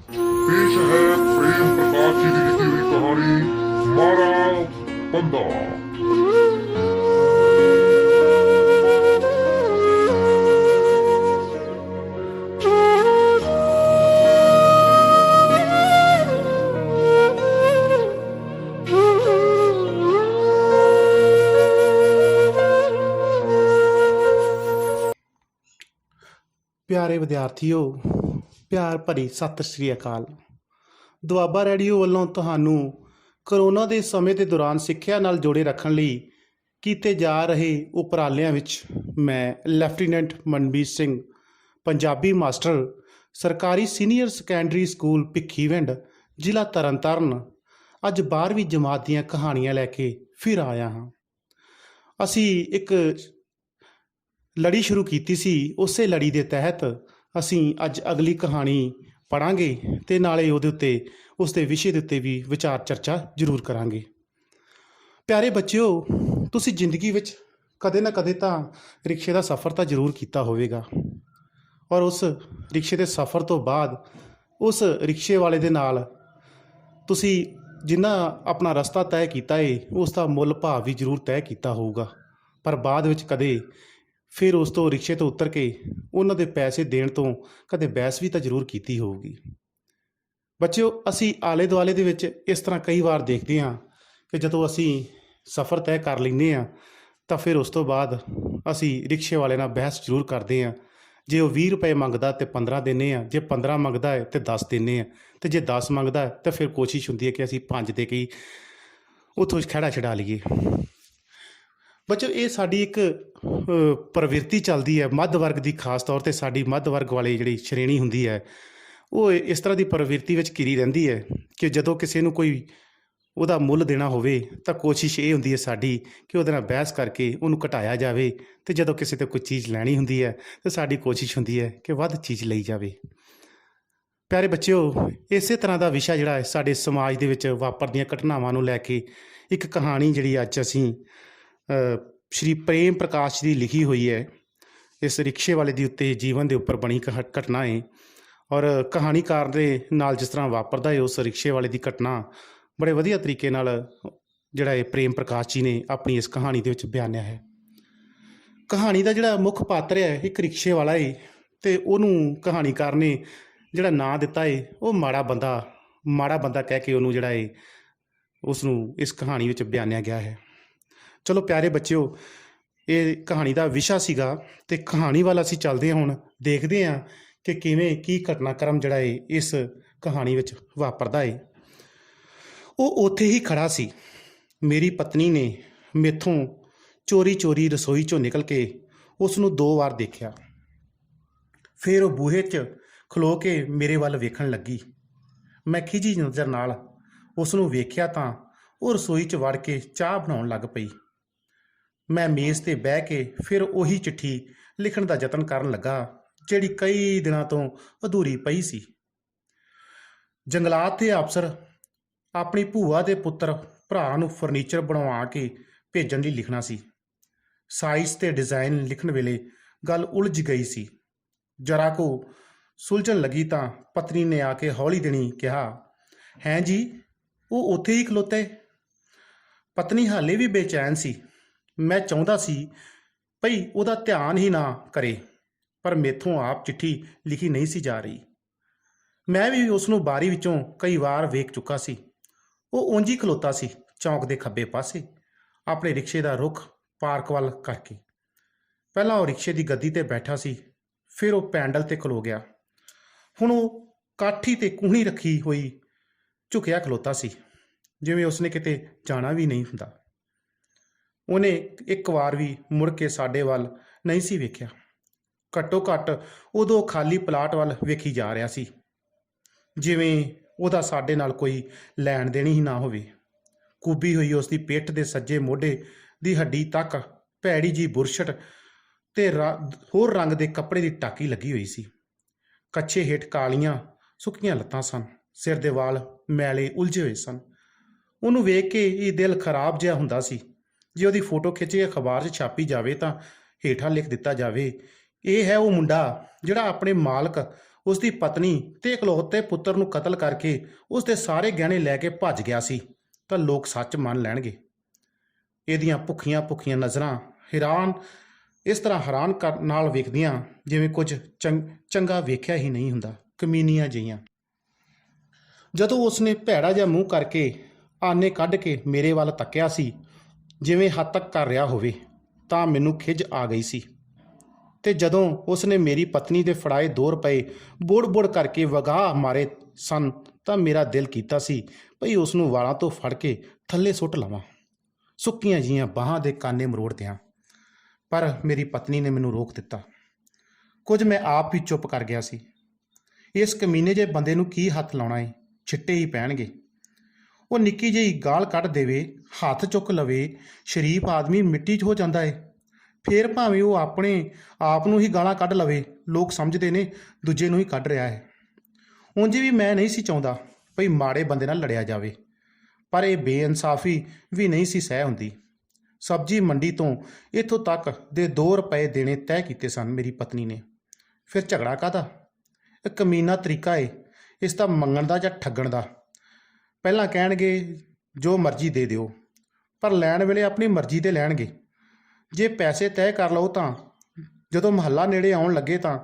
पेश है प्रेम प्रकाश जी की लिखी हुई कहानी मारा बंदा। प्यारे विद्यार्थियों, प्यार भरी सत श्री अकाल। ਦੁਆਬਾ ਰੇਡੀਓ ਵੱਲੋਂ ਤੁਹਾਨੂੰ ਕਰੋਨਾ ਦੇ ਸਮੇਂ ਦੇ ਦੌਰਾਨ ਸਿੱਖਿਆ ਨਾਲ ਜੋੜੇ ਰੱਖਣ ਲਈ ਕੀਤੇ ਜਾ ਰਹੇ ਉਪਰਾਲਿਆਂ ਵਿੱਚ ਮੈਂ ਲੈਫਟੀਨੈਂਟ ਮਨਬੀਰ ਸਿੰਘ, ਪੰਜਾਬੀ ਮਾਸਟਰ, ਸਰਕਾਰੀ ਸੀਨੀਅਰ ਸੈਕੰਡਰੀ ਸਕੂਲ ਭਿੱਖੀਵਿੰਡ, ਜ਼ਿਲ੍ਹਾ ਤਰਨਤਾਰਨ, ਅੱਜ 12ਵੀਂ ਜਮਾਤ ਦੀਆਂ ਕਹਾਣੀਆਂ ਲੈ ਕੇ ਫਿਰ ਆਇਆ ਹਾਂ। ਅਸੀਂ ਇੱਕ ਲੜੀ ਸ਼ੁਰੂ ਕੀਤੀ ਸੀ, ਉਸੇ ਲੜੀ ਦੇ ਤਹਿਤ ਅਸੀਂ ਅੱਜ ਅਗਲੀ ਕਹਾਣੀ ਪੜ੍ਹਾਂਗੇ ਅਤੇ ਨਾਲੇ ਉਹਦੇ ਉੱਤੇ ਉਸ ਦੇ ਵਿਸ਼ੇ ਦੇ ਉੱਤੇ ਵੀ ਵਿਚਾਰ ਚਰਚਾ ਜ਼ਰੂਰ ਕਰਾਂਗੇ। ਪਿਆਰੇ ਬੱਚਿਓ, ਤੁਸੀਂ ਜ਼ਿੰਦਗੀ ਵਿੱਚ ਕਦੇ ਨਾ ਕਦੇ ਤਾਂ ਰਿਕਸ਼ੇ ਦਾ ਸਫ਼ਰ ਤਾਂ ਜ਼ਰੂਰ ਕੀਤਾ ਹੋਵੇਗਾ, ਔਰ ਉਸ ਰਿਕਸ਼ੇ ਦੇ ਸਫ਼ਰ ਤੋਂ ਬਾਅਦ ਉਸ ਰਿਕਸ਼ੇ ਵਾਲੇ ਦੇ ਨਾਲ ਤੁਸੀਂ ਜਿੰਨਾ ਆਪਣਾ ਰਸਤਾ ਤੈਅ ਕੀਤਾ ਏ ਉਸ ਦਾ ਮੁੱਲ ਭਾਅ ਵੀ ਜ਼ਰੂਰ ਤੈਅ ਕੀਤਾ ਹੋਊਗਾ, ਪਰ ਬਾਅਦ ਵਿੱਚ ਕਦੇ ਫਿਰ ਉਸ ਤੋਂ ਰਿਕਸ਼ੇ ਤੋਂ ਉਤਰ ਕੇ ਉਹਨਾਂ ਦੇ ਪੈਸੇ ਦੇਣ ਤੋਂ ਕਦੇ ਬਹਿਸ ਵੀ ਤਾਂ ਜ਼ਰੂਰ ਕੀਤੀ ਹੋਊਗੀ। ਬੱਚਿਓ, ਅਸੀਂ ਆਲੇ ਦੁਆਲੇ ਦੇ ਵਿੱਚ ਇਸ ਤਰ੍ਹਾਂ ਕਈ ਵਾਰ ਦੇਖਦੇ ਹਾਂ ਕਿ ਜਦੋਂ ਅਸੀਂ ਸਫ਼ਰ ਤੈਅ ਕਰ ਲੈਂਦੇ ਹਾਂ ਤਾਂ ਫਿਰ ਉਸ ਤੋਂ ਬਾਅਦ ਅਸੀਂ ਰਿਕਸ਼ੇ ਵਾਲੇ ਨਾਲ ਬਹਿਸ ਜ਼ਰੂਰ ਕਰਦੇ ਹਾਂ। ਜੇ ਉਹ 20 ਰੁਪਏ ਮੰਗਦਾ ਤਾਂ 15 ਦਿੰਦੇ ਹਾਂ, ਜੇ 15 ਮੰਗਦਾ ਹੈ ਤਾਂ 10 ਦਿੰਦੇ ਹਾਂ, ਅਤੇ ਜੇ 10 ਮੰਗਦਾ ਹੈ ਤਾਂ ਫਿਰ ਕੋਸ਼ਿਸ਼ ਹੁੰਦੀ ਹੈ ਕਿ ਅਸੀਂ 5 ਦੇ ਕੇ ਉੱਥੋਂ ਖਹਿੜਾ ਛਡਾ ਲਈਏ। ਬੱਚੋ, ਇਹ ਸਾਡੀ ਇੱਕ ਪ੍ਰਵਿਰਤੀ ਚੱਲਦੀ ਹੈ ਮੱਧ ਵਰਗ ਦੀ, ਖਾਸ ਤੌਰ 'ਤੇ ਸਾਡੀ ਮੱਧ ਵਰਗ ਵਾਲੀ ਜਿਹੜੀ ਸ਼੍ਰੇਣੀ ਹੁੰਦੀ ਹੈ ਉਹ ਇਸ ਤਰ੍ਹਾਂ ਦੀ ਪ੍ਰਵਿਰਤੀ ਵਿੱਚ ਘਿਰੀ ਰਹਿੰਦੀ ਹੈ ਕਿ ਜਦੋਂ ਕਿਸੇ ਨੂੰ ਕੋਈ ਉਹਦਾ ਮੁੱਲ ਦੇਣਾ ਹੋਵੇ ਤਾਂ ਕੋਸ਼ਿਸ਼ ਇਹ ਹੁੰਦੀ ਹੈ ਸਾਡੀ ਕਿ ਉਹਦੇ ਨਾਲ ਬਹਿਸ ਕਰਕੇ ਉਹਨੂੰ ਘਟਾਇਆ ਜਾਵੇ, ਅਤੇ ਜਦੋਂ ਕਿਸੇ ਤੋਂ ਕੋਈ ਚੀਜ਼ ਲੈਣੀ ਹੁੰਦੀ ਹੈ ਤਾਂ ਸਾਡੀ ਕੋਸ਼ਿਸ਼ ਹੁੰਦੀ ਹੈ ਕਿ ਵੱਧ ਚੀਜ਼ ਲਈ ਜਾਵੇ। ਪਿਆਰੇ ਬੱਚਿਓ, ਇਸੇ ਤਰ੍ਹਾਂ ਦਾ ਵਿਸ਼ਾ ਜਿਹੜਾ ਹੈ ਸਾਡੇ ਸਮਾਜ ਦੇ ਵਿੱਚ ਵਾਪਰਦੀਆਂ ਘਟਨਾਵਾਂ ਨੂੰ ਲੈ ਕੇ ਇੱਕ ਕਹਾਣੀ ਜਿਹੜੀ ਅੱਜ ਅਸੀਂ ਸ਼੍ਰੀ ਪ੍ਰੇਮ ਪ੍ਰਕਾਸ਼ ਦੀ ਲਿਖੀ ਹੋਈ ਹੈ। ਇਸ ਰਿਕਸ਼ੇ ਵਾਲੇ ਦੇ ਉੱਤੇ ਜੀਵਨ ਦੇ ਉੱਪਰ ਬਣੀ ਘਟਨਾ ਹੈ, ਔਰ ਕਹਾਣੀਕਾਰ ਦੇ ਨਾਲ ਜਿਸ ਤਰ੍ਹਾਂ ਵਾਪਰਦਾ ਹੈ ਉਸ ਰਿਕਸ਼ੇ ਵਾਲੇ ਦੀ ਘਟਨਾ ਬੜੇ ਵਧੀਆ ਤਰੀਕੇ ਨਾਲ ਜਿਹੜਾ ਇਹ ਪ੍ਰੇਮ ਪ੍ਰਕਾਸ਼ ਜੀ ਨੇ ਆਪਣੀ ਇਸ ਕਹਾਣੀ ਦੇ ਵਿੱਚ ਬਿਆਨਿਆ ਹੈ। ਕਹਾਣੀ ਦਾ ਜਿਹੜਾ ਮੁੱਖ ਪਾਤਰ ਹੈ ਇੱਕ ਰਿਕਸ਼ੇ ਵਾਲਾ ਹੈ, ਅਤੇ ਉਹਨੂੰ ਕਹਾਣੀਕਾਰ ਨੇ ਜਿਹੜਾ ਨਾਂ ਦਿੱਤਾ ਹੈ ਉਹ ਮਾੜਾ ਬੰਦਾ ਕਹਿ ਕੇ ਉਹਨੂੰ ਜਿਹੜਾ ਹੈ ਉਸ ਨੂੰ ਇਸ ਕਹਾਣੀ ਵਿੱਚ ਬਿਆਨਿਆ ਗਿਆ ਹੈ। ਚਲੋ ਪਿਆਰੇ ਬੱਚਿਓ, ਇਹ ਕਹਾਣੀ ਦਾ ਵਿਸ਼ਾ ਸੀਗਾ ਅਤੇ ਕਹਾਣੀ ਵੱਲ ਅਸੀਂ ਚੱਲਦੇ ਹਾਂ। ਹੁਣ ਦੇਖਦੇ ਹਾਂ ਕਿ ਕਿਵੇਂ ਕੀ ਘਟਨਾਕ੍ਰਮ ਜਿਹੜਾ ਹੈ ਇਸ ਕਹਾਣੀ ਵਿੱਚ ਵਾਪਰਦਾ ਹੈ। ਉਹ ਉੱਥੇ ਹੀ ਖੜ੍ਹਾ ਸੀ। ਮੇਰੀ ਪਤਨੀ ਨੇ ਮੈਥੋਂ ਚੋਰੀ ਰਸੋਈ 'ਚੋਂ ਨਿਕਲ ਕੇ ਉਸ ਨੂੰ 2 ਵਾਰ ਦੇਖਿਆ। ਫਿਰ ਉਹ ਬੂਹੇ 'ਚ ਖਲੋ ਕੇ ਮੇਰੇ ਵੱਲ ਵੇਖਣ ਲੱਗੀ। ਮੈਂ ਖਿਝੀ ਨਜ਼ਰ ਨਾਲ ਉਸ ਨੂੰ ਵੇਖਿਆ ਤਾਂ ਉਹ ਰਸੋਈ 'ਚ ਵੜ ਕੇ ਚਾਹ ਬਣਾਉਣ ਲੱਗ ਪਈ। ਮੈਂ ਮੇਜ਼ 'ਤੇ ਬਹਿ ਕੇ ਫਿਰ ਉਹੀ ਚਿੱਠੀ ਲਿਖਣ ਦਾ ਯਤਨ ਕਰਨ ਲੱਗਾ ਜਿਹੜੀ ਕਈ ਦਿਨਾਂ ਤੋਂ ਅਧੂਰੀ ਪਈ ਸੀ। ਜੰਗਲਾਤ ਦੇ ਅਫਸਰ ਆਪਣੀ ਭੂਆ ਦੇ ਪੁੱਤਰ ਭਰਾ ਨੂੰ ਫਰਨੀਚਰ ਬਣਵਾ ਕੇ ਭੇਜਣ ਲਈ ਲਿਖਣਾ ਸੀ। ਸਾਈਜ਼ ਤੇ ਡਿਜ਼ਾਈਨ ਲਿਖਣ ਵੇਲੇ ਗੱਲ ਉਲਝ ਗਈ ਸੀ। ਜਰਾ ਕੁ ਸੁਲਝਣ ਲੱਗੀ ਤਾਂ ਪਤਨੀ ਨੇ ਆ ਕੇ ਹੌਲੀ ਦੇਣੀ ਕਿਹਾ, ਹੈਂ ਜੀ, ਉਹ ਉੱਥੇ ਹੀ ਖਲੋਤੇ। ਪਤਨੀ ਹਾਲੇ ਵੀ ਬੇਚੈਨ ਸੀ। ਮੈਂ ਚਾਹੁੰਦਾ ਸੀ ਭਈ ਉਹਦਾ ਧਿਆਨ ਹੀ ਨਾ ਕਰੇ, ਪਰ ਮੈਥੋਂ ਆਪ ਚਿੱਠੀ ਲਿਖੀ ਨਹੀਂ ਸੀ ਜਾ ਰਹੀ। ਮੈਂ ਵੀ ਉਸ ਨੂੰ ਬਾਰੀ ਵਿੱਚੋਂ ਕਈ ਵਾਰ ਵੇਖ ਚੁੱਕਾ ਸੀ। ਉਹ ਉਂਝ ਹੀ ਖਲੋਤਾ ਸੀ ਚੌਂਕ ਦੇ ਖੱਬੇ ਪਾਸੇ, ਆਪਣੇ ਰਿਕਸ਼ੇ ਦਾ ਰੁੱਖ ਪਾਰਕ ਵੱਲ ਕਰਕੇ। ਪਹਿਲਾਂ ਉਹ ਰਿਕਸ਼ੇ ਦੀ ਗੱਦੀ 'ਤੇ ਬੈਠਾ ਸੀ, ਫਿਰ ਉਹ ਪੈਂਡਲ 'ਤੇ ਖਲੋ ਗਿਆ। ਹੁਣ ਉਹ ਕਾਠੀ 'ਤੇ ਕੂਹਣੀ ਰੱਖੀ ਹੋਈ ਝੁਕਿਆ ਖਲੋਤਾ ਸੀ, ਜਿਵੇਂ ਉਸਨੇ ਕਿਤੇ ਜਾਣਾ ਵੀ ਨਹੀਂ ਹੁੰਦਾ। ਉਹਨੇ ਇੱਕ ਵਾਰ ਵੀ ਮੁੜ ਕੇ ਸਾਡੇ ਵੱਲ ਨਹੀਂ ਸੀ ਵੇਖਿਆ। ਘੱਟੋ ਘੱਟ ਉਦੋਂ ਖਾਲੀ ਪਲਾਟ ਵੱਲ ਵੇਖੀ ਜਾ ਰਿਹਾ ਸੀ, ਜਿਵੇਂ ਉਹਦਾ ਸਾਡੇ ਨਾਲ ਕੋਈ ਲੈਣ ਦੇਣੀ ਹੀ ਨਾ ਹੋਵੇ। ਕੁੱਬੀ ਹੋਈ ਉਸ ਦੀ ਪਿੱਠ ਦੇ ਸੱਜੇ ਮੋਢੇ ਦੀ ਹੱਡੀ ਤੱਕ ਭੈੜੀ ਜੀ ਬੁਰਸ਼ਟ ਅਤੇ ਹੋਰ ਰੰਗ ਦੇ ਕੱਪੜੇ ਦੀ ਟਾਕੀ ਲੱਗੀ ਹੋਈ ਸੀ। ਕੱਛੇ ਹੇਠ ਕਾਲੀਆਂ ਸੁੱਕੀਆਂ ਲੱਤਾਂ ਸਨ। ਸਿਰ ਦੇ ਵਾਲ ਮੈਲੇ ਉਲਝੇ ਹੋਏ ਸਨ। ਉਹਨੂੰ ਵੇਖ ਕੇ ਇਹ ਦਿਲ ਖਰਾਬ ਜਿਹਾ ਹੁੰਦਾ ਸੀ। ਜੇ ਉਹਦੀ ਫੋਟੋ ਖਿੱਚ ਕੇ ਅਖਬਾਰ 'ਚ ਛਾਪੀ ਜਾਵੇ ਤਾਂ ਹੇਠਾਂ ਲਿਖ ਦਿੱਤਾ ਜਾਵੇ, ਇਹ ਹੈ ਉਹ ਮੁੰਡਾ ਜਿਹੜਾ ਆਪਣੇ ਮਾਲਕ ਉਸ ਦੀ ਪਤਨੀ ਤੇ ਇਕਲੌਤੇ ਪੁੱਤਰ ਨੂੰ ਕਤਲ ਕਰਕੇ ਉਸ ਦੇ ਸਾਰੇ ਗਹਿਣੇ ਲੈ ਕੇ ਭੱਜ ਗਿਆ ਸੀ ਤਾਂ ਲੋਕ ਸੱਚ ਮੰਨ ਲੈਣਗੇ। ਇਹਦੀਆਂ ਭੁੱਖੀਆਂ ਭੁੱਖੀਆਂ ਨਜ਼ਰਾਂ ਇਸ ਤਰ੍ਹਾਂ ਹੈਰਾਨ ਨਾਲ ਵੇਖਦੀਆਂ ਜਿਵੇਂ ਕੁਝ ਚੰਗਾ ਵੇਖਿਆ ਹੀ ਨਹੀਂ ਹੁੰਦਾ, ਕਮੀਨੀਆਂ ਜਿਹੀਆਂ। ਜਦੋਂ ਉਸਨੇ ਭੈੜਾ ਜਿਹਾ ਮੂੰਹ ਕਰਕੇ ਆਨੇ ਕੱਢ ਕੇ ਮੇਰੇ ਵੱਲ ਤੱਕਿਆ ਸੀ, ਜਿਵੇਂ ਹੱਦ ਤੱਕ ਕਰ ਰਿਹਾ ਹੋਵੇ, ਤਾਂ ਮੈਨੂੰ ਖਿਝ ਆ ਗਈ ਸੀ। ਤੇ ਜਦੋਂ ਉਸਨੇ ਮੇਰੀ ਪਤਨੀ ਦੇ ਫੜਾਏ 2 ਰੁਪਏ ਬੁੜ ਕਰਕੇ ਵਗਾਹ ਮਾਰੇ ਸਨ ਤਾਂ ਮੇਰਾ ਦਿਲ ਕੀਤਾ ਸੀ ਭਈ ਉਸ ਨੂੰ ਵਾਲਾਂ ਤੋਂ ਫੜ ਕੇ ਥੱਲੇ ਸੁੱਟ ਲਵਾਂ, ਸੁੱਕੀਆਂ ਜੀਆਂ ਬਾਹਾਂ ਦੇ ਕਾਨੇ ਮਰੋੜ ਦਿਆਂ। ਪਰ ਮੇਰੀ ਪਤਨੀ ਨੇ ਮੈਨੂੰ ਰੋਕ ਦਿੱਤਾ। ਕੁਝ ਮੈਂ ਆਪ ਵੀ ਚੁੱਪ ਕਰ ਗਿਆ ਸੀ। ਇਸ ਕਮੀਨੇ ਜਿਹੇ ਬੰਦੇ ਨੂੰ ਕੀ ਹੱਥ ਲਾਉਣਾ ਏ, ਛਿੱਟੇ ਹੀ ਪੈਣਗੇ। ਉਹ ਨਿੱਕੀ ਜਿਹੀ ਗਾਲ ਕੱਢ ਦੇਵੇ, ਹੱਥ ਚੁੱਕ ਲਵੇ, ਸ਼ਰੀਫ ਆਦਮੀ ਮਿੱਟੀ 'ਚ ਹੋ ਜਾਂਦਾ ਏ। ਫੇਰ ਭਾਵੇਂ ਉਹ ਆਪਣੇ ਆਪ ਨੂੰ ਹੀ ਗਾਲਾਂ ਕੱਢ ਲਵੇ, ਲੋਕ ਸਮਝਦੇ ਨੇ ਦੂਜੇ ਨੂੰ ਹੀ ਕੱਢ ਰਿਹਾ ਹੈ। ਉਂਝ ਵੀ ਮੈਂ ਨਹੀਂ ਸੀ ਚਾਹੁੰਦਾ ਭਈ ਮਾੜੇ ਬੰਦੇ ਨਾਲ ਲੜਿਆ ਜਾਵੇ, ਪਰ ਇਹ ਬੇਇਨਸਾਫੀ ਵੀ ਨਹੀਂ ਸੀ ਸਹਿ ਹੁੰਦੀ। ਸਬਜ਼ੀ ਮੰਡੀ ਤੋਂ ਇੱਥੋਂ ਤੱਕ ਦੇ 2 ਰੁਪਏ ਦੇਣੇ ਤੈਅ ਕੀਤੇ ਸਨ ਮੇਰੀ ਪਤਨੀ ਨੇ। ਫਿਰ ਝਗੜਾ ਕਾਹਦਾ? ਇਹ ਕਮੀਨਾ ਤਰੀਕਾ ਏ ਇਸ ਦਾ ਮੰਗਣ ਦਾ ਜਾਂ ਠੱਗਣ ਦਾ। ਪਹਿਲਾਂ ਕਹਿਣਗੇ ਜੋ ਮਰਜ਼ੀ ਦੇ ਦਿਓ, ਪਰ ਲੈਣ ਵੇਲੇ ਆਪਣੀ ਮਰਜ਼ੀ ਦੇ ਲੈਣਗੇ। ਜੇ ਪੈਸੇ ਤੈਅ ਕਰ ਲਓ ਤਾਂ ਜਦੋਂ ਮਹੱਲਾ ਨੇੜੇ ਆਉਣ ਲੱਗੇ ਤਾਂ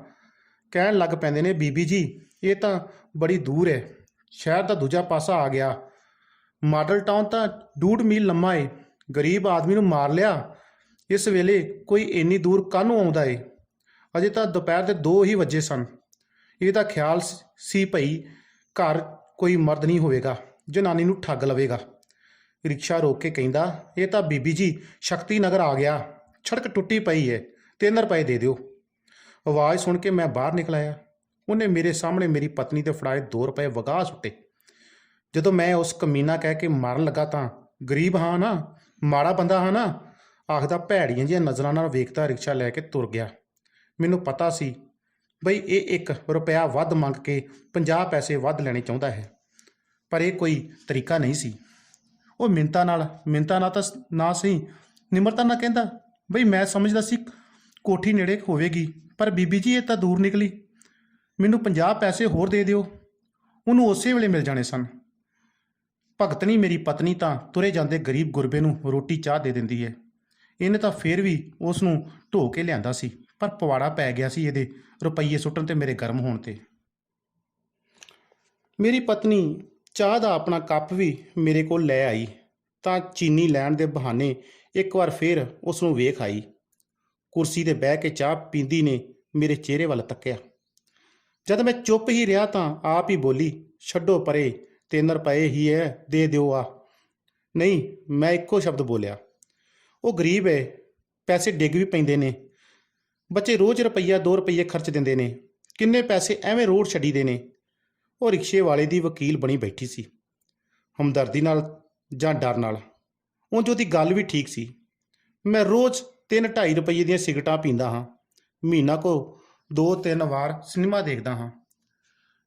ਕਹਿਣ ਲੱਗ ਪੈਂਦੇ ਨੇ, ਬੀਬੀ ਜੀ ਇਹ ਤਾਂ ਬੜੀ ਦੂਰ ਹੈ, ਸ਼ਹਿਰ ਦਾ ਦੂਜਾ ਪਾਸਾ ਆ ਗਿਆ, ਮਾਡਲ ਟਾਊਨ ਤਾਂ 2.5 ਮੀਲ ਲੰਮਾ ਏ, ਗਰੀਬ ਆਦਮੀ ਨੂੰ ਮਾਰ ਲਿਆ, ਇਸ ਵੇਲੇ ਕੋਈ ਇੰਨੀ ਦੂਰ ਕਾਹਨੂੰ ਆਉਂਦਾ ਏ। ਅਜੇ ਤਾਂ ਦੁਪਹਿਰ ਦੇ 2 ਹੀ ਵਜੇ ਸਨ। ਇਹਦਾ ਖਿਆਲ ਸੀ ਭਈ ਘਰ ਕੋਈ ਮਰਦ ਨਹੀਂ ਹੋਵੇਗਾ, ਜਨਾਨੀ ਨੂੰ ਠੱਗ ਲਵੇਗਾ। ਰਿਕਸ਼ਾ ਰੋਕ ਕੇ ਕਹਿੰਦਾ, ਇਹ ਤਾਂ ਬੀਬੀ ਜੀ ਸ਼ਕਤੀ ਨਗਰ ਆ ਗਿਆ, ਸੜਕ ਟੁੱਟੀ ਪਈ ਹੈ, 3 ਰੁਪਏ ਦੇ ਦਿਓ। ਆਵਾਜ਼ ਸੁਣ ਕੇ ਮੈਂ ਬਾਹਰ ਨਿਕਲ ਆਇਆ। ਉਹਨੇ ਮੇਰੇ ਸਾਹਮਣੇ ਮੇਰੀ ਪਤਨੀ ਦੇ ਫੜਾਏ 2 ਰੁਪਏ ਵਗਾਹ ਸੁੱਟੇ। ਜਦੋਂ ਮੈਂ ਉਸ ਕਮੀਨਾ ਕਹਿ ਕੇ ਮਾਰਨ ਲੱਗਾ ਤਾਂ ਗਰੀਬ ਹਾਂ ਨਾ, ਮਾੜਾ ਬੰਦਾ ਹਾਂ ਨਾ, ਆਖਦਾ ਭੈੜੀਆਂ ਜਿਹੀਆਂ ਨਜ਼ਰਾਂ ਨਾਲ ਵੇਖਦਾ ਰਿਕਸ਼ਾ ਲੈ ਕੇ ਤੁਰ ਗਿਆ। ਮੈਨੂੰ ਪਤਾ ਸੀ ਬਈ ਇਹ 1 ਰੁਪਇਆ ਵੱਧ ਮੰਗ ਕੇ 50 ਪੈਸੇ ਵੱਧ ਲੈਣੇ ਚਾਹੁੰਦਾ ਹੈ, ਪਰ ਇਹ ਕੋਈ ਤਰੀਕਾ ਨਹੀਂ ਸੀ। ਉਹ ਮਿੰਨਤਾਂ ਨਾਲ ਤਾਂ ਨਾ ਸਹੀ ਨਿਮਰਤਾ ਨਾਲ ਕਹਿੰਦਾ, ਬਈ ਮੈਂ ਸਮਝਦਾ ਸੀ ਕੋਠੀ ਨੇੜੇ ਹੋਵੇਗੀ, ਪਰ ਬੀਬੀ ਜੀ ਇਹ ਤਾਂ ਦੂਰ ਨਿਕਲੀ, ਮੈਨੂੰ 50 ਪੈਸੇ ਹੋਰ ਦੇ ਦਿਓ। ਉਹਨੂੰ ਉਸੇ ਵੇਲੇ ਮਿਲ ਜਾਣੇ ਸਨ। ਭਗਤਣੀ ਮੇਰੀ ਪਤਨੀ ਤਾਂ ਤੁਰੇ ਜਾਂਦੇ ਗਰੀਬ ਗੁਰਬੇ ਨੂੰ ਰੋਟੀ ਚਾਹ ਦੇ ਦਿੰਦੀ ਹੈ। ਇਹਨੇ ਤਾਂ ਫਿਰ ਵੀ ਉਸ ਨੂੰ ਢੋ ਕੇ ਲਿਆਂਦਾ ਸੀ, ਪਰ ਪਵਾੜਾ ਪੈ ਗਿਆ ਸੀ ਇਹਦੇ ਰੁਪਈਏ ਸੁੱਟਣ ਤੇ ਮੇਰੇ ਗਰਮ ਹੋਣ ਤੇ। ਮੇਰੀ ਪਤਨੀ ਚਾਹ ਦਾ ਆਪਣਾ ਕੱਪ ਵੀ ਮੇਰੇ ਕੋਲ ਲੈ ਆਈ ਤਾਂ ਚੀਨੀ ਲੈਣ ਦੇ ਬਹਾਨੇ ਇੱਕ ਵਾਰ ਫਿਰ ਉਸ ਨੂੰ ਵੇਖ ਆਈ। ਕੁਰਸੀ 'ਤੇ ਬਹਿ ਕੇ ਚਾਹ ਪੀਂਦੀ ਨੇ ਮੇਰੇ ਚਿਹਰੇ ਵੱਲ ਤੱਕਿਆ। ਜਦ ਮੈਂ ਚੁੱਪ ਹੀ ਰਿਹਾ ਤਾਂ ਆਪ ਹੀ ਬੋਲੀ, ਛੱਡੋ ਪਰੇ, 3 ਰੁਪਏ ਹੀ ਹੈ, ਦੇ ਦਿਓ ਆ। ਨਹੀਂ, ਮੈਂ ਇੱਕੋ ਸ਼ਬਦ ਬੋਲਿਆ। ਉਹ ਗਰੀਬ ਹੈ, ਪੈਸੇ ਡਿੱਗ ਵੀ ਪੈਂਦੇ ਨੇ, ਬੱਚੇ ਰੋਜ਼ ਰੁਪਈਆ 2 ਰੁਪਈਏ ਖਰਚ ਦਿੰਦੇ ਨੇ, ਕਿੰਨੇ ਪੈਸੇ ਐਵੇਂ ਰੋੜ ਛੱਡੀਦੇ ਨੇ। ਉਹ ਰਿਕਸ਼ੇ ਵਾਲੇ ਦੀ ਵਕੀਲ ਬਣੀ ਬੈਠੀ ਸੀ, ਹਮਦਰਦੀ ਨਾਲ ਜਾਂ ਡਰ ਨਾਲ। ਉਂਝ ਉਹਦੀ ਗੱਲ ਵੀ ਠੀਕ ਸੀ। ਮੈਂ ਰੋਜ਼ 3-2.5 ਰੁਪਈਏ ਦੀਆਂ ਸਿਗਰਟਾਂ ਪੀਂਦਾ ਹਾਂ, ਮਹੀਨਾ ਕੋ 2-3 ਵਾਰ ਸਿਨੇਮਾ ਦੇਖਦਾ ਹਾਂ।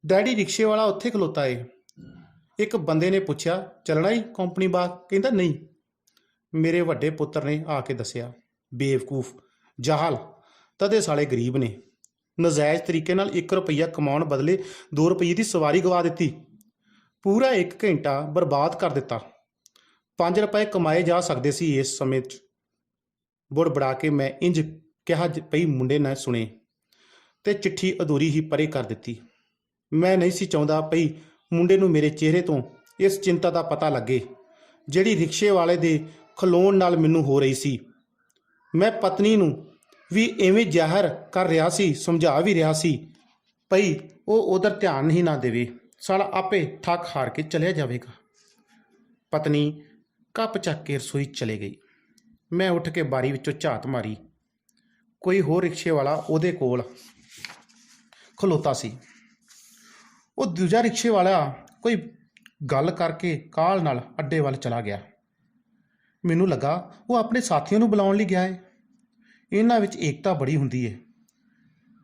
ਡੈਡੀ ਰਿਕਸ਼ੇ ਵਾਲਾ ਉੱਥੇ ਖਲੋਤਾ ਏ। ਇੱਕ ਬੰਦੇ ਨੇ ਪੁੱਛਿਆ, ਚੱਲਣਾ ਹੀ ਕੰਪਨੀ ਬਾਗ? ਕਹਿੰਦਾ ਨਹੀਂ। ਮੇਰੇ ਵੱਡੇ ਪੁੱਤਰ ਨੇ ਆ ਕੇ ਦੱਸਿਆ, ਬੇਵਕੂਫ, ਜਾਹਲ, ਤਦੇ ਸਾਲੇ ਗਰੀਬ ਨੇ, ਨਜਾਇਜ਼ ਤਰੀਕੇ ਨਾਲ 1 ਰੁਪਈਆ ਕਮਾਉਣ ਬਦਲੇ 2 ਰੁਪਈਏ ਦੀ ਸਵਾਰੀ ਗਵਾ ਦਿੱਤੀ, ਪੂਰਾ 1 ਘੰਟਾ ਬਰਬਾਦ ਕਰ ਦਿੱਤਾ। 5 ਰੁਪਏ ਕਮਾਏ ਜਾ ਸਕਦੇ ਸੀ ਇਸ ਸਮੇਂ 'ਚ। ਬੁੜਬੜਾ ਕੇ ਮੈਂ ਇੰਜ ਕਿਹਾ ਪਈ ਮੁੰਡੇ ਨੇ ਸੁਣੇ ਤੇ ਚਿੱਠੀ ਅਧੂਰੀ ਹੀ ਪਰੇ ਕਰ ਦਿੱਤੀ। ਮੈਂ ਨਹੀਂ ਸੀ ਚਾਹੁੰਦਾ ਪਈ ਮੁੰਡੇ ਨੂੰ ਮੇਰੇ ਚਿਹਰੇ ਤੋਂ ਇਸ ਚਿੰਤਾ ਦਾ ਪਤਾ ਲੱਗੇ ਜਿਹੜੀ ਰਿਕਸ਼ੇ ਵਾਲੇ ਦੇ ਖਲੋਣ ਨਾਲ ਮੈਨੂੰ ਹੋ ਰਹੀ ਸੀ। ਮੈਂ ਪਤਨੀ ਨੂੰ ਵੀ ਐਵੇਂ ਜ਼ਾਹਰ ਕਰ ਰਿਹਾ ਸੀ, ਸਮਝਾ ਵੀ ਰਿਹਾ ਸੀ ਭਈ ਉਹ ਉਧਰ ਧਿਆਨ ਹੀ ਨਾ ਦੇਵੇ, ਸਾਲਾ ਆਪੇ ਥੱਕ ਹਾਰ ਕੇ ਚਲਿਆ ਜਾਵੇਗਾ। ਪਤਨੀ ਕੱਪ ਚੱਕ ਕੇ ਰਸੋਈ ਚਲੇ ਗਈ। ਮੈਂ ਉੱਠ ਕੇ ਬਾਰੀ ਵਿੱਚੋਂ ਝਾਤ ਮਾਰੀ। ਕੋਈ ਹੋਰ ਰਿਕਸ਼ੇ ਵਾਲਾ ਉਹਦੇ ਕੋਲ ਖਲੋਤਾ ਸੀ। ਉਹ ਦੂਜਾ ਰਿਕਸ਼ੇ ਵਾਲਾ ਕੋਈ ਗੱਲ ਕਰਕੇ ਕਾਹਲ ਨਾਲ ਅੱਡੇ ਵੱਲ ਚਲਾ ਗਿਆ। ਮੈਨੂੰ ਲੱਗਾ ਉਹ ਆਪਣੇ ਸਾਥੀਆਂ ਨੂੰ ਬੁਲਾਉਣ ਲਈ ਗਿਆ ਹੈ। ਇਹਨਾਂ ਵਿੱਚ ਏਕਤਾ ਬੜੀ ਹੁੰਦੀ ਹੈ।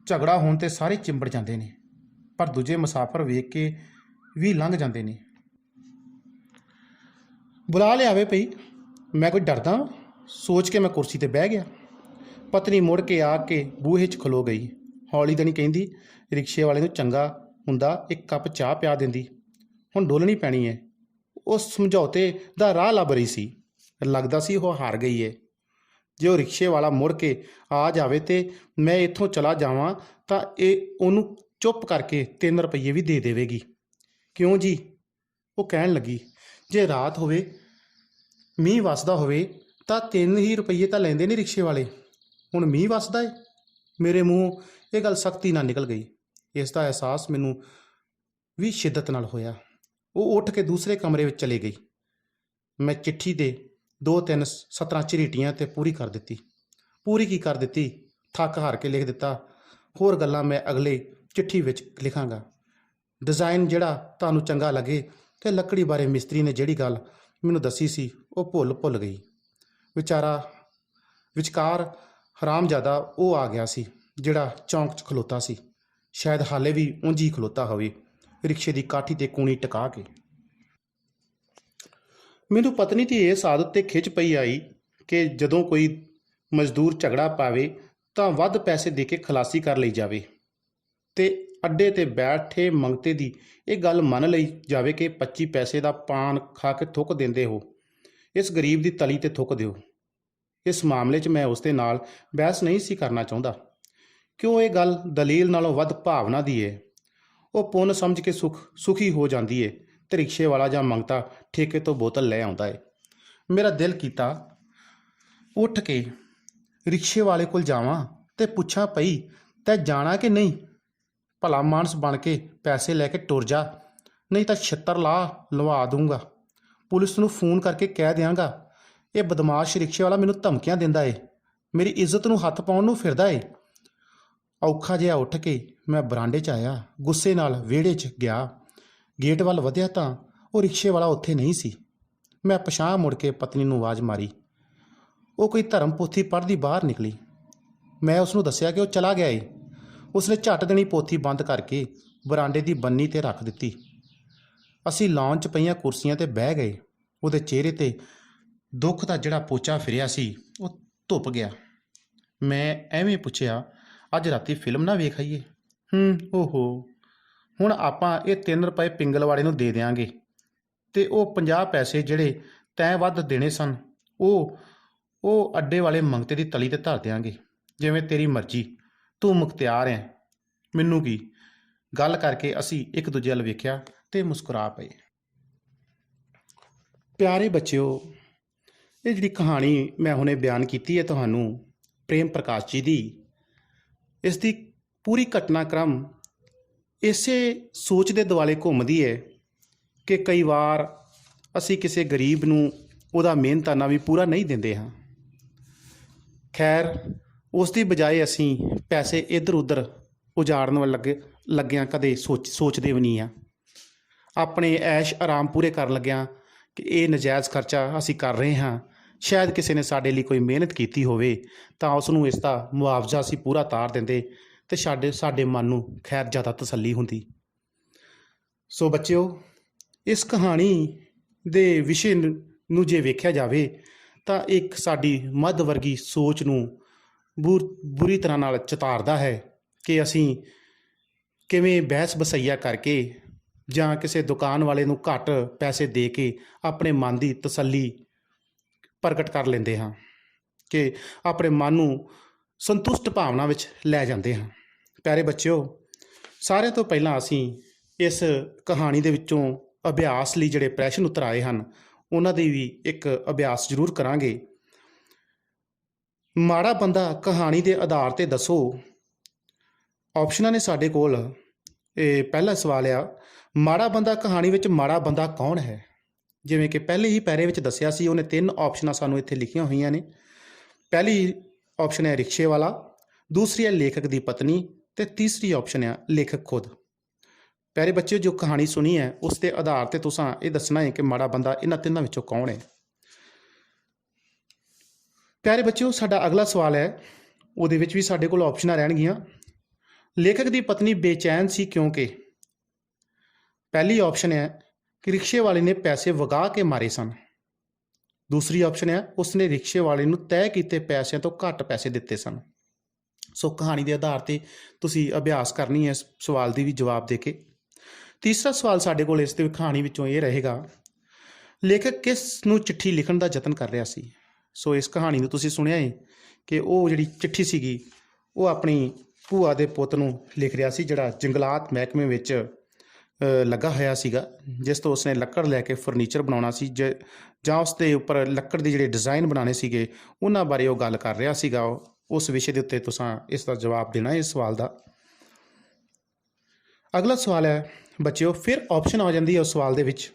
ਝਗੜਾ ਹੋਣ 'ਤੇ ਸਾਰੇ ਚਿੰਬੜ ਜਾਂਦੇ ਨੇ, ਪਰ ਦੂਜੇ ਮੁਸਾਫਰ ਵੇਖ ਕੇ ਵੀ ਲੰਘ ਜਾਂਦੇ ਨੇ। ਬੁਲਾ ਲਿਆਵੇ ਪਈ, ਮੈਂ ਕੋਈ ਡਰਦਾ ਸੋਚ ਕੇ ਮੈਂ ਕੁਰਸੀ 'ਤੇ ਬਹਿ ਗਿਆ। ਪਤਨੀ ਮੁੜ ਕੇ ਆ ਕੇ ਬੂਹੇ 'ਚ ਖਲੋ ਗਈ। ਹੌਲੀ ਤਾਂ ਨਹੀਂ ਕਹਿੰਦੀ, ਰਿਕਸ਼ੇ ਵਾਲੇ ਨੂੰ ਚੰਗਾ ਹੁੰਦਾ ਇੱਕ ਕੱਪ ਚਾਹ ਪਿਆ ਦਿੰਦੀ। ਹੁਣ ਡੋਲਣੀ ਪੈਣੀ ਹੈ। ਉਹ ਸਮਝੌਤੇ ਦਾ ਰਾਹ ਲੱਭ ਰਹੀ ਸੀ। ਲੱਗਦਾ ਸੀ ਉਹ ਹਾਰ ਗਈ ਹੈ। ਜੇ ਉਹ ਰਿਕਸ਼ੇ ਵਾਲਾ ਮੁੜ ਕੇ ਆ ਜਾਵੇ ਤੇ ਮੈਂ ਇੱਥੋਂ ਚਲਾ ਜਾਵਾਂ ਤਾਂ ਇਹ ਉਹਨੂੰ ਚੁੱਪ ਕਰਕੇ 3 ਰੁਪਈਏ ਵੀ ਦੇ ਦੇਵੇਗੀ। ਕਿਉਂ ਜੀ? ਉਹ ਕਹਿਣ ਲੱਗੀ, ਜੇ ਰਾਤ ਹੋਵੇ, ਮੀਂਹ ਵਸਦਾ ਹੋਵੇ ਤਾਂ 3 ਹੀ ਰੁਪਈਏ ਤਾਂ ਲੈਂਦੇ ਨੇ ਰਿਕਸ਼ੇ ਵਾਲੇ। ਹੁਣ ਮੀਂਹ ਵਸਦਾ ਏ। ਮੇਰੇ ਮੂੰਹੋਂ ਇਹ ਗੱਲ ਸਖਤੀ ਨਾਲ ਨਿਕਲ ਗਈ। ਇਸ ਦਾ ਅਹਿਸਾਸ ਮੈਨੂੰ ਵੀ ਸ਼ਿੱਦਤ ਨਾਲ ਹੋਇਆ। ਉਹ ਉੱਠ ਕੇ ਦੂਸਰੇ ਕਮਰੇ ਵਿੱਚ ਚਲੀ ਗਈ। ਮੈਂ ਚਿੱਠੀ ਦੇ 2-3 ਸਤਰਾਂ ਝਰੀਟੀਆਂ ਤੇ ਪੂਰੀ ਕਰ ਦਿੱਤੀ। ਪੂਰੀ ਕੀ ਕਰ ਦਿੱਤੀ, ਥੱਕ ਹਾਰ ਕੇ ਲਿਖ ਦਿੱਤਾ। ਹੋਰ ਗੱਲਾਂ ਮੈਂ ਅਗਲੇ ਚਿੱਠੀ ਵਿੱਚ ਲਿਖਾਂਗਾ। ਡਿਜ਼ਾਈਨ ਜਿਹੜਾ ਤੁਹਾਨੂੰ ਚੰਗਾ ਲੱਗੇ ਤੇ ਲੱਕੜੀ ਬਾਰੇ ਮਿਸਤਰੀ ਨੇ ਜਿਹੜੀ ਗੱਲ ਮੈਨੂੰ ਦੱਸੀ ਸੀ ਉਹ ਭੁੱਲ ਗਈ। ਵਿਚਕਾਰ ਹਰਾਮਜ਼ਾਦਾ ਉਹ ਆ ਗਿਆ ਸੀ ਜਿਹੜਾ ਚੌਂਕ 'ਚ ਖਲੋਤਾ ਸੀ। ਸ਼ਾਇਦ ਹਾਲੇ ਵੀ ਉਂਝ ਹੀ ਖਲੋਤਾ ਹੋਵੇ, ਰਿਕਸ਼ੇ ਦੀ ਕਾਠੀ ਤੇ ਕੂਣੀ ਟਿਕਾ ਕੇ। ਮੈਨੂੰ ਪਤਨੀ ਦੀ ਇਸ ਆਦਤ 'ਤੇ ਖਿੱਚ ਪਈ ਆਈ ਕਿ ਜਦੋਂ ਕੋਈ ਮਜ਼ਦੂਰ ਝਗੜਾ ਪਾਵੇ ਤਾਂ ਵੱਧ ਪੈਸੇ ਦੇ ਕੇ ਖਲਾਸੀ ਕਰ ਲਈ ਜਾਵੇ ਤੇ ਅੱਡੇ 'ਤੇ ਬੈਠੇ ਮੰਗਤੇ ਦੀ ਇਹ ਗੱਲ ਮੰਨ ਲਈ ਜਾਵੇ ਕਿ 25 ਪੈਸੇ ਦਾ ਪਾਨ ਖਾ ਕੇ ਥੁੱਕ ਦਿੰਦੇ ਹੋ, ਇਸ ਗਰੀਬ ਦੀ ਤਲੀ 'ਤੇ ਥੁੱਕ ਦਿਓ। ਇਸ ਮਾਮਲੇ 'ਚ ਮੈਂ ਉਸ ਦੇ ਨਾਲ ਬਹਿਸ ਨਹੀਂ ਸੀ ਕਰਨਾ ਚਾਹੁੰਦਾ, ਕਿਉਂ ਇਹ ਗੱਲ ਦਲੀਲ ਨਾਲੋਂ ਵੱਧ ਭਾਵਨਾ ਦੀ ਹੈ। ਉਹ ਪੁੰਨ ਸਮਝ ਕੇ ਸੁਖੀ ਹੋ ਜਾਂਦੀ ਹੈ ਤੇ ਰਿਕਸ਼ੇ ਵਾਲਾ ਜਾਂ ਮੰਗਤਾ ਠੇਕੇ ਤੋਂ ਬੋਤਲ ਲੈ ਆਉਂਦਾ ਹੈ। ਮੇਰਾ ਦਿਲ ਕੀਤਾ ਉੱਠ ਕੇ ਰਿਕਸ਼ੇ ਵਾਲੇ ਕੋਲ ਜਾਵਾਂ ਤੇ ਪੁੱਛਾਂ, ਪਈ ਤੈਂ ਜਾਣਾ ਕਿ ਨਹੀਂ? ਭਲਾ ਮਾਨਸ ਬਣ ਕੇ ਪੈਸੇ ਲੈ ਕੇ ਟੁਰ ਜਾ, ਨਹੀਂ ਤਾਂ ਛਿੱਤਰ ਲਵਾ ਦੂੰਗਾ। ਪੁਲਿਸ ਨੂੰ ਫੋਨ ਕਰਕੇ ਕਹਿ ਦਿਆਂਗਾ ਇਹ ਬਦਮਾਸ਼ ਰਿਕਸ਼ੇ ਵਾਲਾ ਮੈਨੂੰ ਧਮਕੀਆਂ ਦਿੰਦਾ ਏ, ਮੇਰੀ ਇੱਜ਼ਤ ਨੂੰ ਹੱਥ ਪਾਉਣ ਨੂੰ ਫਿਰਦਾ ਏ। ਔਖਾ ਜਿਹਾ ਉੱਠ ਕੇ ਮੈਂ ਬਰਾਂਡੇ 'ਚ ਆਇਆ। ਗੁੱਸੇ ਨਾਲ ਵਿਹੜੇ 'ਚ ਗਿਆ। ਗੇਟ ਵੱਲ ਵਧਿਆ ਤਾਂ ਉਹ ਰਿਕਸ਼ੇ ਵਾਲਾ ਉੱਥੇ ਨਹੀਂ ਸੀ। ਮੈਂ ਪਛਾਣ ਮੁੜ ਕੇ ਪਤਨੀ ਨੂੰ ਆਵਾਜ਼ ਮਾਰੀ। ਉਹ ਕੋਈ ਧਰਮ ਪੋਥੀ ਪੜ੍ਹਦੀ ਬਾਹਰ ਨਿਕਲੀ। ਮੈਂ ਉਸ ਨੂੰ ਦੱਸਿਆ ਕਿ ਉਹ ਚਲਾ ਗਿਆ ਏ। ਉਸਨੇ ਝੱਟ ਦੇਣੀ ਪੋਥੀ ਬੰਦ ਕਰਕੇ ਬਰਾਂਡੇ ਦੀ ਬੰਨੀ 'ਤੇ ਰੱਖ ਦਿੱਤੀ। ਅਸੀਂ ਲਾਅਨ 'ਚ ਪਈਆਂ ਕੁਰਸੀਆਂ 'ਤੇ ਬਹਿ ਗਏ। ਉਹਦੇ ਚਿਹਰੇ 'ਤੇ ਦੁੱਖ ਦਾ ਜਿਹੜਾ ਪੋਚਾ ਫਿਰਿਆ ਸੀ ਉਹ ਧੁੱਪ ਗਿਆ। ਮੈਂ ਐਵੇਂ ਪੁੱਛਿਆ, ਅੱਜ ਰਾਤੀ ਫਿਲਮ ਨਾ ਵੇਖ ਆਈਏ? ਓਹੋ, ਹੁਣ ਆਪਾਂ ਇਹ 3 ਰੁਪਏ ਪਿੰਗਲ ਵਾਲੇ ਨੂੰ ਦੇ ਦਿਆਂਗੇ ਤੇ ਉਹ 50 ਪੈਸੇ ਜਿਹੜੇ ਤੈਂ ਵੱਧ ਦੇਣੇ ਸਨ ਉਹ ਅੱਡੇ ਵਾਲੇ ਮੰਗਤੇ ਦੀ ਤਲੀ 'ਤੇ ਧਰ ਦਿਆਂਗੇ। ਜਿਵੇਂ ਤੇਰੀ ਮਰਜ਼ੀ, ਤੂੰ ਮੁਖਤਿਆਰ ਹੈ, ਮੈਨੂੰ ਕੀ। ਗੱਲ ਕਰਕੇ ਅਸੀਂ ਇੱਕ ਦੂਜੇ ਵੱਲ ਵੇਖਿਆ ਤੇ ਮੁਸਕਰਾ ਪਏ। ਪਿਆਰੇ ਬੱਚਿਓ, ਇਹ ਜਿਹੜੀ ਕਹਾਣੀ ਮੈਂ ਹੁਣੇ ਬਿਆਨ ਕੀਤੀ ਹੈ ਤੁਹਾਨੂੰ ਪ੍ਰੇਮ ਪ੍ਰਕਾਸ਼ ਜੀ ਦੀ, ਇਸ ਦੀ ਪੂਰੀ ਘਟਨਾਕ੍ਰਮ ਇਸੇ ਸੋਚ ਦੇ ਦੁਆਲੇ ਘੁੰਮਦੀ ਹੈ ਕਿ ਕਈ ਵਾਰ ਅਸੀਂ ਕਿਸੇ ਗਰੀਬ ਨੂੰ ਉਹਦਾ ਮਿਹਨਤਾਨਾ ਵੀ ਪੂਰਾ ਨਹੀਂ ਦਿੰਦੇ ਹਾਂ। ਖੈਰ, ਉਸ ਦੀ ਬਜਾਏ ਅਸੀਂ ਪੈਸੇ ਇੱਧਰ ਉੱਧਰ ਉਜਾੜਨ ਵੱਲ ਲੱਗਿਆਂ ਕਦੇ ਸੋਚਦੇ ਵੀ ਨਹੀਂ ਹਾਂ। ਆਪਣੇ ਐਸ਼ ਆਰਾਮ ਪੂਰੇ ਕਰਨ ਲੱਗਿਆਂ ਕਿ ਇਹ ਨਜਾਇਜ਼ ਖਰਚਾ ਅਸੀਂ ਕਰ ਰਹੇ ਹਾਂ। ਸ਼ਾਇਦ ਕਿਸੇ ਨੇ ਸਾਡੇ ਲਈ ਕੋਈ ਮਿਹਨਤ ਕੀਤੀ ਹੋਵੇ ਤਾਂ ਉਸ ਨੂੰ ਇਸ ਦਾ ਮੁਆਵਜ਼ਾ ਅਸੀਂ ਪੂਰਾ ਤਾਰ ਦਿੰਦੇ ਤੇ ਸਾਡੇ ਮਨ ਨੂੰ ਖੈਰ ਜ਼ਿਆਦਾ ਤਸੱਲੀ ਹੁੰਦੀ। ਸੋ ਬੱਚਿਓ, ਇਸ ਕਹਾਣੀ ਦੇ ਵਿਸ਼ੇ ਨੂੰ ਜੇ ਵੇਖਿਆ ਜਾਵੇ ਤਾਂ ਇੱਕ ਸਾਡੀ ਮੱਧ ਵਰਗੀ ਸੋਚ ਨੂੰ ਬੁਰੀ ਤਰ੍ਹਾਂ ਨਾਲ ਚਿਤਾਰਦਾ ਹੈ ਕਿ ਅਸੀਂ ਕਿਵੇਂ ਬਹਿਸ ਬਸਈਆ ਕਰਕੇ ਜਾਂ ਕਿਸੇ ਦੁਕਾਨ ਵਾਲੇ ਨੂੰ ਘੱਟ ਪੈਸੇ ਦੇ ਕੇ ਆਪਣੇ ਮਨ ਦੀ ਤਸੱਲੀ ਪ੍ਰਗਟ ਕਰ ਲੈਂਦੇ ਹਾਂ, ਕਿ ਆਪਣੇ ਮਨ ਨੂੰ ਸੰਤੁਸ਼ਟ ਭਾਵਨਾ ਵਿੱਚ ਲੈ ਜਾਂਦੇ ਹਾਂ। ਪਿਆਰੇ ਬੱਚਿਓ, ਸਾਰਿਆਂ ਤੋਂ ਪਹਿਲਾਂ ਅਸੀਂ ਇਸ ਕਹਾਣੀ ਦੇ ਵਿੱਚੋਂ ਅਭਿਆਸ ਲਈ ਜਿਹੜੇ ਪ੍ਰਸ਼ਨ ਉੱਤਰ ਆਏ ਹਨ ਉਹਨਾਂ ਦੀ ਵੀ ਇੱਕ ਅਭਿਆਸ ਜ਼ਰੂਰ ਕਰਾਂਗੇ। ਮਾੜਾ ਬੰਦਾ ਕਹਾਣੀ ਦੇ ਆਧਾਰ 'ਤੇ ਦੱਸੋ। ਆਪਸ਼ਨਾਂ ਨੇ ਸਾਡੇ ਕੋਲ। ਇਹ ਪਹਿਲਾ ਸਵਾਲ ਆ, ਮਾੜਾ ਬੰਦਾ ਕਹਾਣੀ ਵਿੱਚ ਮਾੜਾ ਬੰਦਾ ਕੌਣ ਹੈ? ਜਿਵੇਂ ਕਿ ਪਹਿਲੇ ਹੀ ਪੈਰੇ ਵਿੱਚ ਦੱਸਿਆ ਸੀ, ਉਹਨੇ 3 ਆਪਸ਼ਨਾਂ ਸਾਨੂੰ ਇੱਥੇ ਲਿਖੀਆਂ ਹੋਈਆਂ ਨੇ। ਪਹਿਲੀ ਆਪਸ਼ਨ ਹੈ ਰਿਕਸ਼ੇ ਵਾਲਾ, ਦੂਸਰੀ ਹੈ ਲੇਖਕ ਦੀ ਪਤਨੀ ਤੇ ਤੀਸਰੀ ਆਪਸ਼ਨ ਹੈ ਲੇਖਕ ਖੁਦ। ਪਿਆਰੇ ਬੱਚਿਓ, ਜੋ ਕਹਾਣੀ ਸੁਣੀ ਹੈ ਉਸ ਦੇ ਆਧਾਰ 'ਤੇ ਤੁਸੀਂ ਇਹ ਦੱਸਣਾ ਹੈ ਕਿ ਮਾੜਾ ਬੰਦਾ ਇਹਨਾਂ ਤਿੰਨਾਂ ਵਿੱਚੋਂ ਕੌਣ ਹੈ। ਪਿਆਰੇ ਬੱਚਿਓ, ਸਾਡਾ ਅਗਲਾ ਸਵਾਲ ਹੈ, ਉਹਦੇ ਵਿੱਚ ਵੀ ਸਾਡੇ ਕੋਲ ਆਪਸ਼ਨਾਂ ਰਹਿਣਗੀਆਂ। ਲੇਖਕ ਦੀ ਪਤਨੀ ਬੇਚੈਨ ਸੀ ਕਿਉਂਕਿ ਪਹਿਲੀ ਆਪਸ਼ਨ ਹੈ ਕਿ ਰਿਕਸ਼ੇ ਵਾਲੇ ਨੇ ਪੈਸੇ ਵਗਾ ਕੇ ਮਾਰੇ ਸਨ। ਦੂਸਰੀ ਆਪਸ਼ਨ ਹੈ ਉਸਨੇ ਰਿਕਸ਼ੇ ਵਾਲੇ ਨੂੰ ਤੈਅ ਕੀਤੇ ਪੈਸਿਆਂ ਤੋਂ ਘੱਟ ਪੈਸੇ ਦਿੱਤੇ ਸਨ। ਸੋ ਕਹਾਣੀ ਦੇ ਆਧਾਰ 'ਤੇ ਤੁਸੀਂ ਅਭਿਆਸ ਕਰਨੀ ਹੈ ਇਸ ਸਵਾਲ ਦੀ ਵੀ ਜਵਾਬ ਦੇ ਕੇ। ਤੀਸਰਾ ਸਵਾਲ ਸਾਡੇ ਕੋਲ ਇਸ ਦੇ ਕਹਾਣੀ ਵਿੱਚੋਂ ਇਹ ਰਹੇਗਾ, ਲੇਖਕ ਕਿਸ ਨੂੰ ਚਿੱਠੀ ਲਿਖਣ ਦਾ ਯਤਨ ਕਰ ਰਿਹਾ ਸੀ। ਸੋ ਇਸ ਕਹਾਣੀ ਨੂੰ ਤੁਸੀਂ ਸੁਣਿਆ ਹੈ ਕਿ ਉਹ ਜਿਹੜੀ ਚਿੱਠੀ ਸੀਗੀ ਉਹ ਆਪਣੀ ਭੂਆ ਦੇ ਪੁੱਤ ਨੂੰ ਲਿਖ ਰਿਹਾ ਸੀ, ਜਿਹੜਾ ਜੰਗਲਾਤ ਮਹਿਕਮੇ ਵਿੱਚ ਲੱਗਾ ਹੋਇਆ ਸੀਗਾ, ਜਿਸ ਤੋਂ ਉਸਨੇ ਲੱਕੜ ਲੈ ਕੇ ਫਰਨੀਚਰ ਬਣਾਉਣਾ ਸੀ ਜਾਂ ਉਸ ਦੇ ਉੱਪਰ ਲੱਕੜ ਦੇ ਜਿਹੜੇ ਡਿਜ਼ਾਈਨ ਬਣਾਉਣੇ ਸੀਗੇ ਉਹਨਾਂ ਬਾਰੇ ਉਹ ਗੱਲ ਕਰ ਰਿਹਾ ਸੀਗਾ। ਉਸ ਵਿਸ਼ੇ ਦੇ ਉੱਤੇ ਤੁਸੀਂ ਇਸ ਦਾ ਜਵਾਬ ਦੇਣਾ ਇਸ ਸਵਾਲ ਦਾ। ਅਗਲਾ ਸਵਾਲ ਹੈ ਬੱਚਿਓ, ਫਿਰ ਆਪਸ਼ਨ ਆ ਜਾਂਦੀ ਹੈ ਉਸ ਸਵਾਲ ਦੇ ਵਿੱਚ,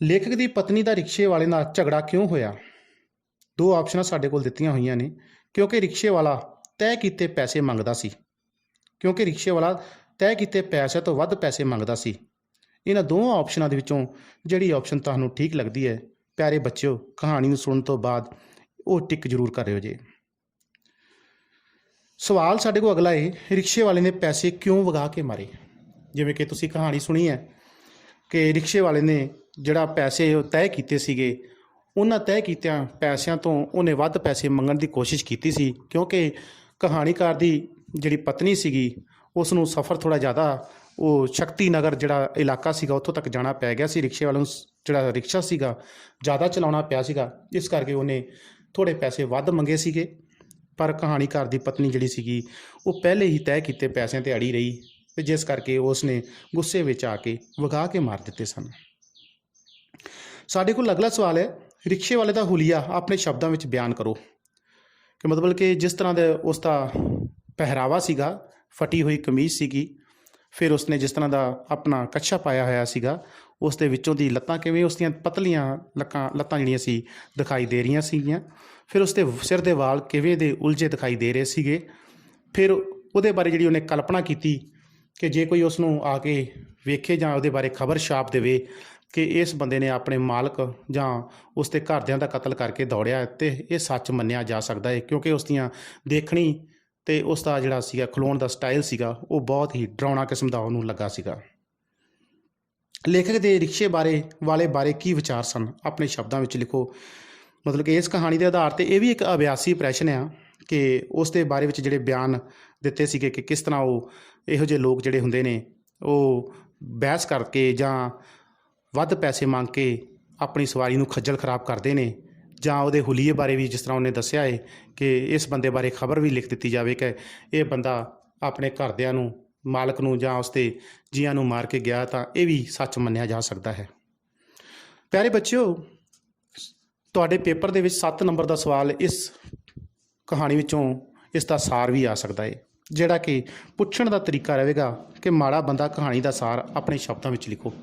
ਲੇਖਕ ਦੀ ਪਤਨੀ ਦਾ ਰਿਕਸ਼ੇ ਵਾਲੇ ਨਾਲ ਝਗੜਾ ਕਿਉਂ ਹੋਇਆ। ਦੋ ਆਪਸ਼ਨਾਂ ਸਾਡੇ ਕੋਲ ਦਿੱਤੀਆਂ ਹੋਈਆਂ ਨੇ। ਕਿਉਂਕਿ ਰਿਕਸ਼ੇ ਵਾਲਾ ਤੈਅ ਕੀਤੇ ਪੈਸੇ ਮੰਗਦਾ ਸੀ, ਕਿਉਂਕਿ ਰਿਕਸ਼ੇ ਵਾਲਾ ਤੈਅ ਕੀਤੇ ਪੈਸੇ ਤੋਂ ਵੱਧ ਪੈਸੇ ਮੰਗਦਾ ਸੀ। ਇਹਨਾਂ ਦੋਵਾਂ ਆਪਸ਼ਨਾਂ ਦੇ ਵਿੱਚੋਂ ਜਿਹੜੀ ਆਪਸ਼ਨ ਤੁਹਾਨੂੰ ਠੀਕ ਲੱਗਦੀ ਹੈ ਪਿਆਰੇ ਬੱਚਿਓ, ਕਹਾਣੀ ਨੂੰ ਸੁਣਨ ਤੋਂ ਬਾਅਦ ਉਹ ਟਿਕ ਜ਼ਰੂਰ ਕਰਿਓ ਜੇ। ਸਵਾਲ ਸਾਡੇ ਕੋਲ ਅਗਲਾ ਹੈ, ਰਿਕਸ਼ੇ ਵਾਲੇ ਨੇ ਪੈਸੇ ਕਿਉਂ ਵਗਾ ਕੇ ਮਾਰੇ। ਜਿਵੇਂ ਕਿ ਤੁਸੀਂ ਕਹਾਣੀ ਸੁਣੀ ਹੈ ਕਿ ਰਿਕਸ਼ੇ ਵਾਲੇ ਨੇ ਜਿਹੜਾ ਪੈਸੇ ਉਹ ਤੈਅ ਕੀਤੇ ਸੀਗੇ, ਉਹਨਾਂ ਤੈਅ ਕੀਤਿਆਂ ਪੈਸਿਆਂ ਤੋਂ ਉਹਨੇ ਵੱਧ ਪੈਸੇ ਮੰਗਣ ਦੀ ਕੋਸ਼ਿਸ਼ ਕੀਤੀ ਸੀ, ਕਿਉਂਕਿ ਕਹਾਣੀਕਾਰ ਦੀ ਜਿਹੜੀ ਪਤਨੀ ਸੀਗੀ ਉਸ ਨੂੰ ਸਫ਼ਰ ਥੋੜ੍ਹਾ ਜ਼ਿਆਦਾ ਉਹ ਸ਼ਕਤੀ ਨਗਰ ਜਿਹੜਾ ਇਲਾਕਾ ਸੀਗਾ ਉੱਥੋਂ ਤੱਕ ਜਾਣਾ ਪੈ ਗਿਆ ਸੀ। ਰਿਕਸ਼ੇ ਵਾਲੇ ਨੂੰ ਜਿਹੜਾ ਰਿਕਸ਼ਾ ਸੀਗਾ ਜ਼ਿਆਦਾ ਚਲਾਉਣਾ ਪਿਆ ਸੀਗਾ, ਇਸ ਕਰਕੇ ਉਹਨੇ ਥੋੜ੍ਹੇ ਪੈਸੇ ਵੱਧ ਮੰਗੇ ਸੀਗੇ। ਪਰ ਕਹਾਣੀਕਾਰ ਦੀ ਪਤਨੀ ਜਿਹੜੀ ਸੀਗੀ ਉਹ ਪਹਿਲੇ ਹੀ ਤੈਅ ਕੀਤੇ ਪੈਸਿਆਂ 'ਤੇ ਅੜੀ ਰਹੀ ਅਤੇ ਜਿਸ ਕਰਕੇ ਉਸ ਨੇ ਗੁੱਸੇ ਵਿੱਚ ਆ ਕੇ ਵਗਾ ਕੇ ਮਾਰ ਦਿੱਤੇ ਸਨ। ਸਾਡੇ ਕੋਲ ਅਗਲਾ ਸਵਾਲ ਹੈ, ਰਿਕਸ਼ੇ ਵਾਲੇ ਦਾ ਹੁਲੀਆ ਆਪਣੇ ਸ਼ਬਦਾਂ ਵਿੱਚ ਬਿਆਨ ਕਰੋ। ਕਿ ਮਤਲਬ ਕਿ ਜਿਸ ਤਰ੍ਹਾਂ ਦਾ ਉਸ ਦਾ ਪਹਿਰਾਵਾ ਸੀਗਾ, ਫਟੀ ਹੋਈ ਕਮੀਜ਼ ਸੀਗੀ, ਫਿਰ ਉਸਨੇ ਜਿਸ ਤਰ੍ਹਾਂ ਦਾ ਆਪਣਾ ਕੱਛਾ ਪਾਇਆ ਹੋਇਆ ਸੀਗਾ, ਉਸ ਦੇ ਵਿੱਚੋਂ ਦੀ ਲੱਤਾਂ ਕਿਵੇਂ ਉਸ ਦੀਆਂ ਪਤਲੀਆਂ ਲੱਤਾਂ ਜਿਹੜੀਆਂ ਸੀ ਦਿਖਾਈ ਦੇ ਰਹੀਆਂ ਸੀਗੀਆਂ, ਫਿਰ ਉਸ ਦੇ ਸਿਰ ਦੇ ਵਾਲ ਕਿਵੇਂ ਦੇ ਉਲਝੇ ਦਿਖਾਈ ਦੇ ਰਹੇ ਸੀਗੇ। ਫਿਰ ਉਹਦੇ ਬਾਰੇ ਜਿਹੜੀ ਉਹਨੇ ਕਲਪਨਾ ਕੀਤੀ ਕਿ ਜੇ ਕੋਈ ਉਸ ਨੂੰ ਆ ਕੇ ਵੇਖੇ ਜਾਂ ਉਹਦੇ ਬਾਰੇ ਖਬਰ ਛਾਪ ਦੇਵੇ ਕਿ ਇਸ ਬੰਦੇ ਨੇ ਆਪਣੇ ਮਾਲਕ ਜਾਂ ਉਸ ਦੇ ਘਰਦਿਆਂ ਦਾ ਕਤਲ ਕਰਕੇ ਦੌੜਿਆ, ਅਤੇ ਇਹ ਸੱਚ ਮੰਨਿਆ ਜਾ ਸਕਦਾ ਹੈ, ਕਿਉਂਕਿ ਉਸ ਦੀਆਂ ਦੇਖਣੀ ਅਤੇ ਉਸ ਦਾ ਜਿਹੜਾ ਸੀਗਾ ਖਲੋਣ ਦਾ ਸਟਾਈਲ ਸੀਗਾ ਉਹ ਬਹੁਤ ਹੀ ਡਰਾਉਣਾ ਕਿਸਮ ਦਾ ਉਹਨੂੰ ਲੱਗਾ ਸੀਗਾ। ਲੇਖਕ ਦੇ ਰਿਕਸ਼ੇ ਬਾਰੇ ਕੀ ਵਿਚਾਰ ਸਨ, ਆਪਣੇ ਸ਼ਬਦਾਂ ਵਿੱਚ ਲਿਖੋ। ਮਤਲਬ ਕਿ ਇਸ ਕਹਾਣੀ ਦੇ ਆਧਾਰ 'ਤੇ ਇਹ ਵੀ ਇੱਕ ਅਭਿਆਸੀ ਪ੍ਰਸ਼ਨ ਆ ਕਿ ਉਸ ਦੇ ਬਾਰੇ ਵਿੱਚ ਜਿਹੜੇ ਬਿਆਨ ਦਿੱਤੇ ਸੀਗੇ ਕਿ ਕਿਸ ਤਰ੍ਹਾਂ ਉਹ ਇਹੋ ਜਿਹੇ ਲੋਕ ਜਿਹੜੇ ਹੁੰਦੇ ਨੇ ਉਹ ਬਹਿਸ ਕਰਕੇ ਜਾਂ ਵੱਧ ਪੈਸੇ ਮੰਗ ਕੇ ਆਪਣੀ ਸਵਾਰੀ ਨੂੰ ਖੱਜਲ ਖਰਾਬ ਕਰਦੇ ਨੇ, ਜਾਂ ਉਹਦੇ ਹੁਲੀਏ ਬਾਰੇ ਵੀ ਜਿਸ ਤਰ੍ਹਾਂ ਉਹਨੇ ਦੱਸਿਆ ਹੈ ਕਿ ਇਸ ਬੰਦੇ ਬਾਰੇ ਖਬਰ ਵੀ ਲਿਖ ਦਿੱਤੀ ਜਾਵੇ ਕਿ ਇਹ ਬੰਦਾ ਆਪਣੇ ਘਰਦਿਆਂ ਨੂੰ, ਮਾਲਕ ਨੂੰ ਜਾਂ ਉਸ ਦੇ ਜੀਆਂ ਨੂੰ ਮਾਰ ਕੇ ਗਿਆ, ਤਾਂ ਇਹ ਵੀ ਸੱਚ ਮੰਨਿਆ ਜਾ ਸਕਦਾ ਹੈ। ਪਿਆਰੇ ਬੱਚਿਓ, ਤੁਹਾਡੇ ਪੇਪਰ ਦੇ ਵਿੱਚ 7 ਨੰਬਰ ਦਾ ਸਵਾਲ ਇਸ ਕਹਾਣੀ ਵਿੱਚੋਂ ਇਸ ਦਾ ਸਾਰ ਵੀ ਆ ਸਕਦਾ ਹੈ, ਜਿਹੜਾ ਕਿ ਪੁੱਛਣ ਦਾ ਤਰੀਕਾ ਰਹੇਗਾ ਕਿ ਮਾੜਾ ਬੰਦਾ ਕਹਾਣੀ ਦਾ ਸਾਰ ਆਪਣੇ ਸ਼ਬਦਾਂ ਵਿੱਚ ਲਿਖੋ।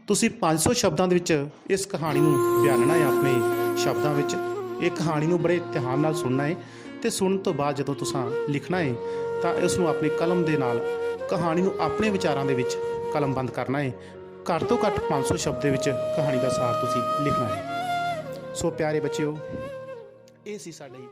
ਤੁਸੀਂ 500 ਸ਼ਬਦਾਂ ਦੇ ਵਿੱਚ ਇਸ ਕਹਾਣੀ ਨੂੰ ਬਿਆਨਣਾ ਹੈ ਆਪਣੇ ਸ਼ਬਦਾਂ ਵਿੱਚ। ਇਹ ਕਹਾਣੀ ਨੂੰ ਬੜੇ ਧਿਆਨ ਨਾਲ ਸੁਣਨਾ ਹੈ ਅਤੇ ਸੁਣਨ ਤੋਂ ਬਾਅਦ ਜਦੋਂ ਤੁਸੀਂ ਲਿਖਣਾ ਹੈ ਤਾਂ ਇਸ ਨੂੰ ਆਪਣੀ ਕਲਮ ਦੇ ਨਾਲ ਕਹਾਣੀ ਨੂੰ ਆਪਣੇ ਵਿਚਾਰਾਂ ਦੇ ਵਿੱਚ ਕਲਮਬੰਦ ਕਰਨਾ ਹੈ। ਘੱਟ ਤੋਂ ਘੱਟ 500 ਸ਼ਬਦ ਦੇ ਵਿੱਚ ਕਹਾਣੀ ਦਾ ਸਾਰ ਤੁਸੀਂ ਲਿਖਣਾ ਹੈ। ਸੋ ਪਿਆਰੇ ਬੱਚਿਓ, ਇਹ ਸੀ ਸਾਡੀ